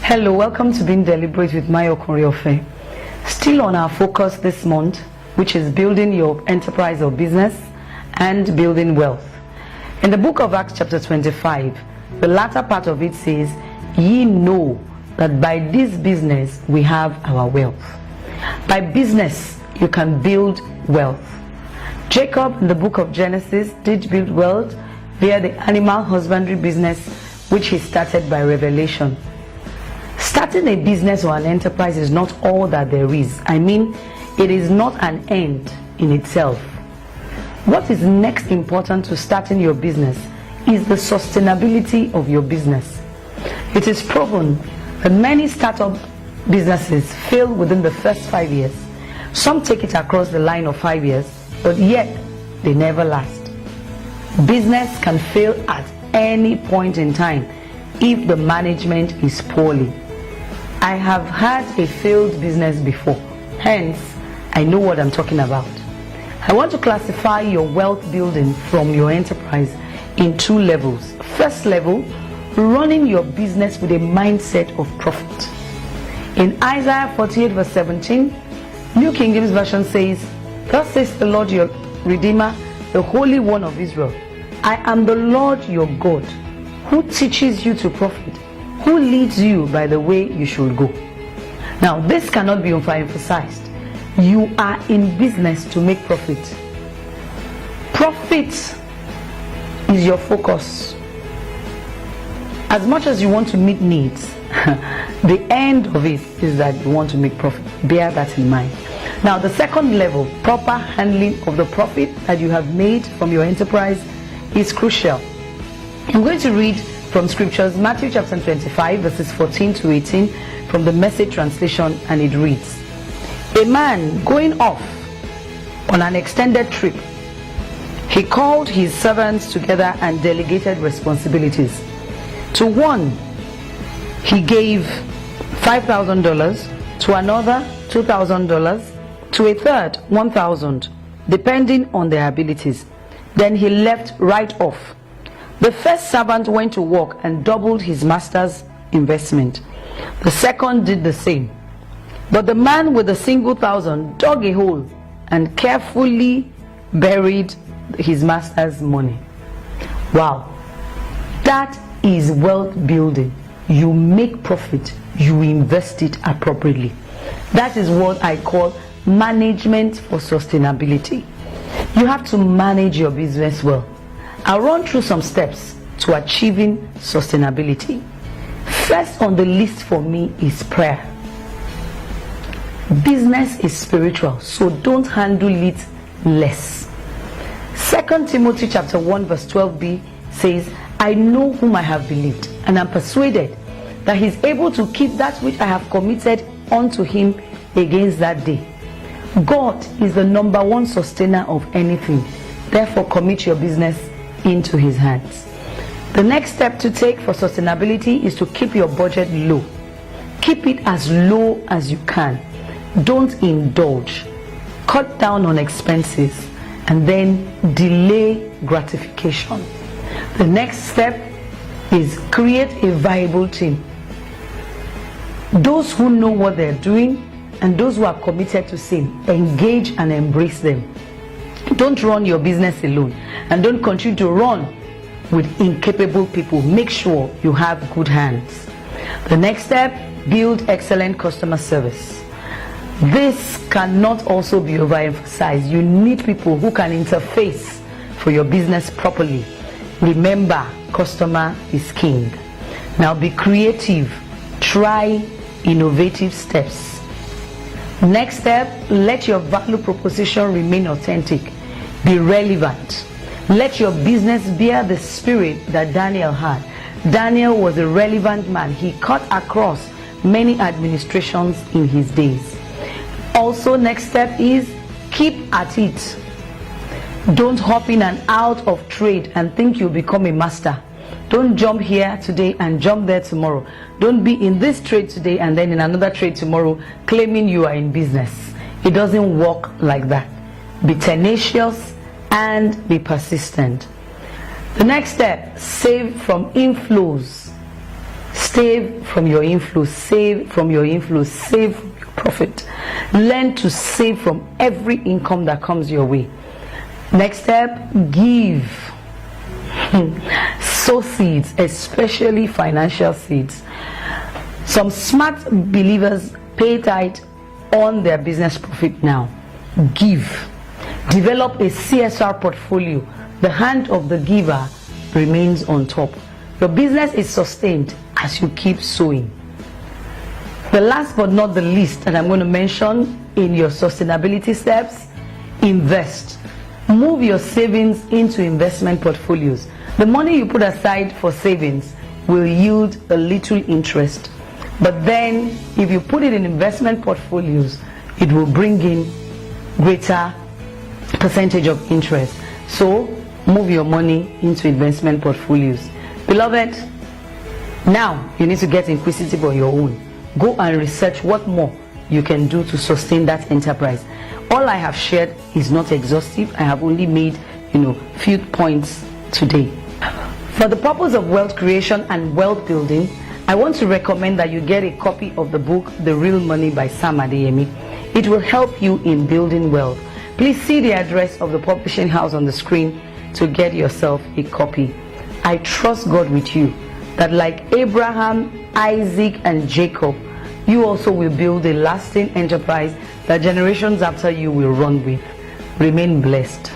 Hello, welcome to being Deliberate with Mayokun Oreofe. Still on our focus this month, which is building your enterprise or business and building wealth. In the book of Acts chapter 25, the latter part of it says, "Ye know that by this business we have our wealth." By business, you can build wealth. Jacob in the book of Genesis did build wealth via the animal husbandry business, which he started by revelation. Starting a business or an enterprise is not all that there is. I mean, it is not an end in itself. What is next important to starting your business is the sustainability of your business. It is proven that many startup businesses fail within the first 5 years. Some take it across the line of 5 years, but yet they never last. Business can fail at any point in time if the management is poorly. I have had a failed business before, hence I know what I'm talking about. I want to classify your wealth building from your enterprise in 2 levels. First level, running your business with a mindset of profit. In Isaiah 48 verse 17, New King James Version says, "Thus says the Lord your Redeemer, the Holy One of Israel, I am the Lord your God, who teaches you to profit, who leads you by the way you should go." Now, this cannot be overemphasized. You are in business to make profit. Profit is your focus. As much as you want to meet needs, the end of it is that you want to make profit. Bear that in mind. Now, the second level, proper handling of the profit that you have made from your enterprise is crucial. I'm going to read from scriptures, Matthew chapter 25 verses 14 to 18 from the Message translation, and it reads, "A man going off on an extended trip, he called his servants together and delegated responsibilities. To one, he gave $5,000, to another $2,000, to a third $1,000, depending on their abilities. Then he left right off. The first servant went to work and doubled his master's investment. The second did the same. But the man with the single thousand dug a hole and carefully buried his master's money." Wow, that is wealth building. You make profit, you invest it appropriately. That is what I call management for sustainability. You have to manage your business well. I'll run through some steps to achieving sustainability. First on the list for me is prayer. Business is spiritual, so don't handle it less. 2 Timothy chapter 1 verse 12b says, "I know whom I have believed, and am persuaded that he is able to keep that which I have committed unto him against that day." God is the number one sustainer of anything. Therefore, commit your business into his hands. The next step to take for sustainability is to keep your budget low. Keep it as low as you can. Don't indulge. Cut down on expenses and then delay gratification. The next step is create a viable team. Those who know what they're doing and those who are committed to same, engage and embrace them. Don't run your business alone, and don't continue to run with incapable people. Make sure you have good hands. The next step, build excellent customer service. This cannot also be overemphasized. You need people who can interface for your business properly. Remember, customer is king. Now be creative. Try innovative steps. Next step, let your value proposition remain authentic. Be relevant. Let your business bear the spirit that Daniel had. Daniel was a relevant man. He cut across many administrations in his days. Also, next step is keep at it. Don't hop in and out of trade and think you'll become a master. Don't jump here today and jump there tomorrow. Don't be in this trade today and then in another trade tomorrow claiming you are in business. It doesn't work like that. Be tenacious and be persistent. The next step, save from inflows. Save from your inflow, save from your inflow, save from your profit. Learn to save from every income that comes your way. Next step, give. Sow seeds, especially financial seeds. Some smart believers pay tithe on their business profit now. Give. Develop a CSR portfolio. The hand of the giver remains on top. Your business is sustained as you keep sowing. The last but not the least that I'm going to mention in your sustainability steps, invest. Move your savings into investment portfolios. The money you put aside for savings will yield a little interest. But then if you put it in investment portfolios, it will bring in greater percentage of interest. So move your money into investment portfolios. Beloved, now you need to get inquisitive on your own. Go and research what more you can do to sustain that enterprise. All I have shared is not exhaustive. I have only made few points today. For the purpose of wealth creation and wealth building, I want to recommend that you get a copy of the book The Real Money by Sam Adeyemi. It will help you in building wealth. Please see the address of the publishing house on the screen to get yourself a copy. I trust God with you that like Abraham, Isaac, and Jacob, you also will build a lasting enterprise that generations after you will run with. Remain blessed.